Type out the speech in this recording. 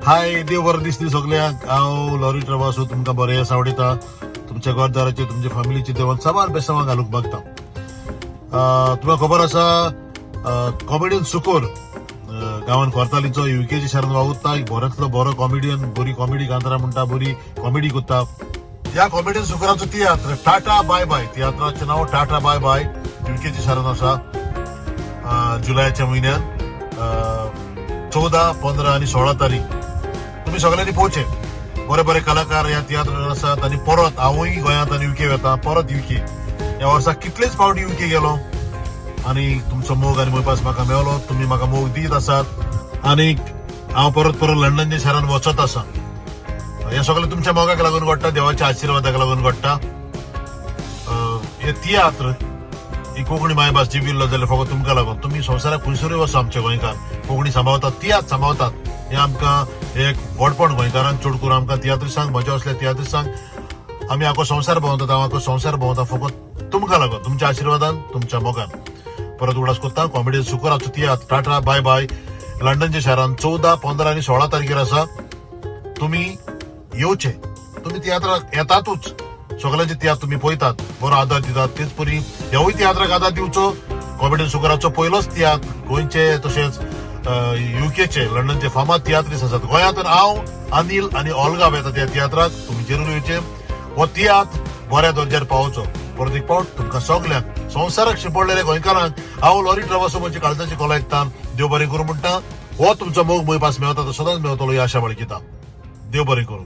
हाय, देव बरो दिसली सगळ्यांक. हांव लॉरी ट्रॅव्हल्स तुमकां बरें आवडयता. तुमच्या घरदाराचे तुमच्या फॅमिलीचे देवान सवार बेसांवां घालूंक मागता. तुमकां खबर आसा कॉमेडियन सुकोर गांवांत कोर्तालीचो युकेच्या शारांत वावुरता. एक बऱ्यांतलो बरो कॉमेडियन, बरी कॉमेडी गांधरा म्हणटा, बरी कॉमेडी करता. ह्या कॉमेडियन सुकोराचो तियात्र टाटा बाय बाय, तियात्राचें नांव टाटा बाय बाय युकेच्या शारांत आसा. जुलयाच्या म्हयन्यात 14, 15 आणि 16 तारीख तुम्ही सगळ्यांनी पोवचे. बरे बरे कलाकार ह्या तियात्रांत आसात. आणि परत हांवूय गोंयांत आनी युके वता. परत युके ह्या वर्सा कितलेच फावटी युके गेलो आणि तुमचो मोग आनी मोयपास म्हाका मेळलो. तुम्ही म्हाका मोग दीत आसात आणि हांव परत परत लंडनच्या शारांत वचत आसा. हे सगळें तुमच्या मोगाक लागून घडटा, देवाच्या आशिर्वादाक लागून घडटा. हे तियात्र ही कोंकणी मायभास जिविल्लो जाल्यार फकत तुमकां लागून. तुम्ही संवसाराक खंयसरूय वचो आमचे गोंयकार कोंकणी सांबाळतात, तियात्र सांबाळतात. हे आमकां एक व्हडपण गोंयकारांक चड करून आमकां तियात्रिसांक मजा असल्या तियात्रिसांक आमी आखो संवसार भोंवतात. हांव आखो संवसार भोंवता फकत तुमकां लागून, तुमच्या आशिर्वादान, तुमच्या मोगान. परत उगडास करता कॉमेडियन सुकोराचो तियात्र टाटा बाय बाय लंडनच्या शारांत 14, 15 आणि 16 तारखेर आसा. तुम्ही येवचे. तुम्ही तियात्राक येतातूच. सगळ्यांचे तियात्र तुम्ही पळयतात, बरो आदार दितात. तेच परी ह्यावूय तियात्राक आदार दिवचो. कॉमेडियन सुकोराचो पयलोच तियात्र गोंयचे तशेंच युकेचे लंडनचे फामाद तियात्रीस आसात. गोंयांत हांव, अनिल आणि ऑल्गा येतात त्या तियात्राक. तुम्ही जरूर येवचे. हो तियात्र बऱ्या दर्ज्यार पावोचो. परत एक पावट तुमकां सगल्यांक संवसाराक शिंपडलेल्या गोंयकारांक हांव लॉरी ट्रॅव्हल्स म्हजी काळजाची कॉल आयकता. देव बरें करूं म्हणटा. हो तुमचो मोग मोयपास मेळता तो सदांच मेळटलो ही आशा बाळगिता. देव बरें करूं.